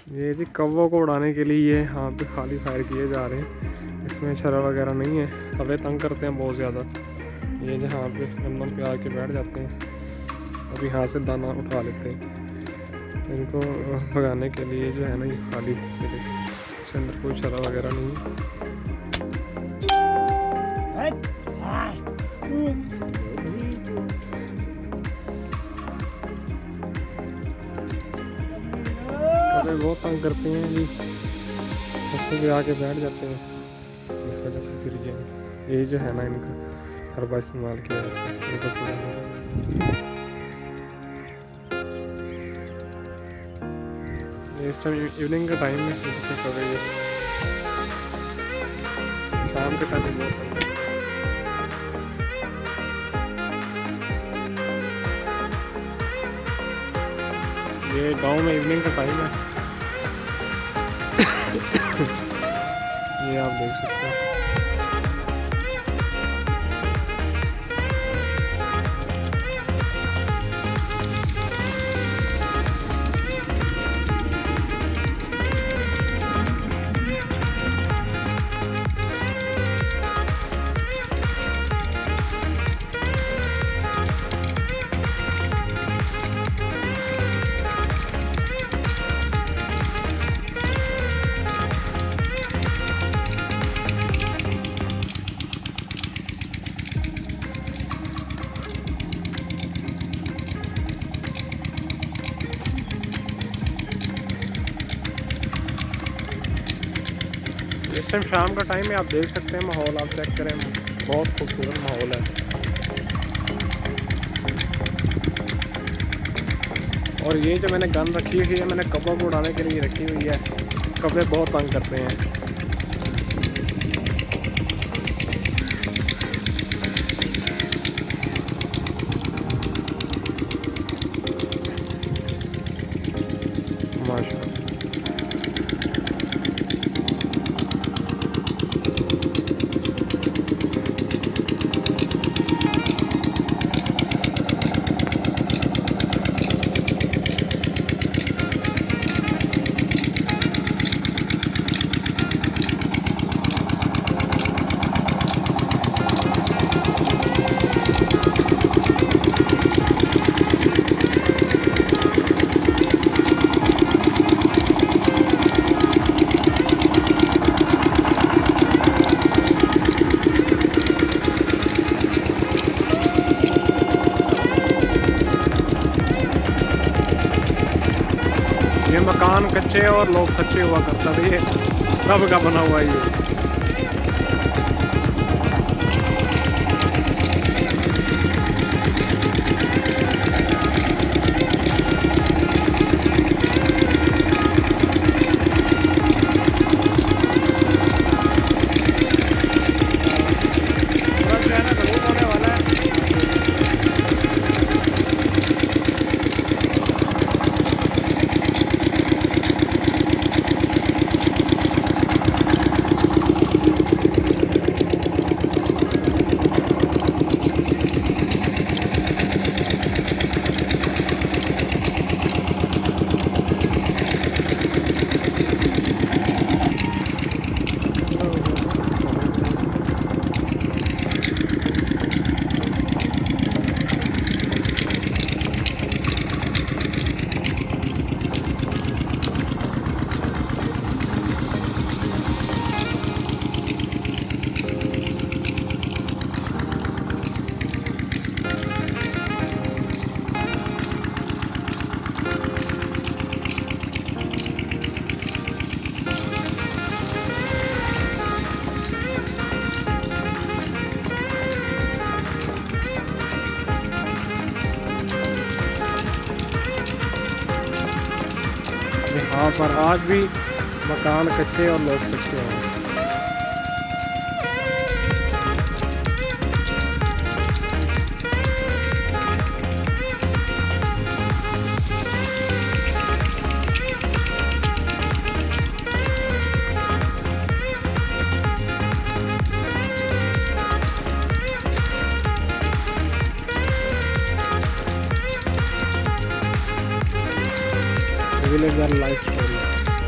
ये जी कौवों को उड़ाने के लिए ये यहाँ पे खाली फायर किए जा रहे हैं। इसमें शरा वगैरह नहीं है, कौवे तंग करते हैं बहुत ज़्यादा। ये जहाँ पे गंदम पे आके बैठ जाते हैं, अब यहाँ से दाना उठा लेते हैं। तो इनको भगाने के लिए जो है ना ये खाली, इसके अंदर कोई शरा वगैरह नहीं है। कौवे बहुत तंग करते हैं जी, छत पे आके बैठ जाते हैं। इस वजह से फिर ये जो है ना इनका हर बार इस्तेमाल किया जाता है इनको पूरा। इस टाइम इवनिंग का टाइम है, कौवे शाम के टाइम बहुत तंग करते हैं। ये गांव में इवनिंग का टाइम है। ये आप देख सकते हैं। इस टाइम शाम का टाइम है, आप देख सकते हैं माहौल, आप चेक करें, बहुत खूबसूरत माहौल है। और ये जो मैंने गन रखी हुई है, मैंने कौवों को उड़ाने के लिए रखी हुई है। कौवे बहुत तंग करते हैं। माशाल्लाह। ये मकान कच्चे और लोग सच्चे हुआ करता था, ये कब का बना हुआ ये। यहाँ पर आज भी मकान कच्चे और लोग सच्चे हैं। Villager life story.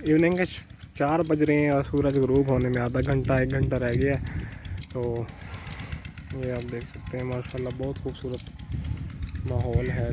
इवनिंग के 4 बज रहे हैं और सूरज ग्रूब होने में आधा घंटा 1 घंटा रह गया है। तो ये आप देख सकते हैं माशाल्लाह बहुत खूबसूरत माहौल है।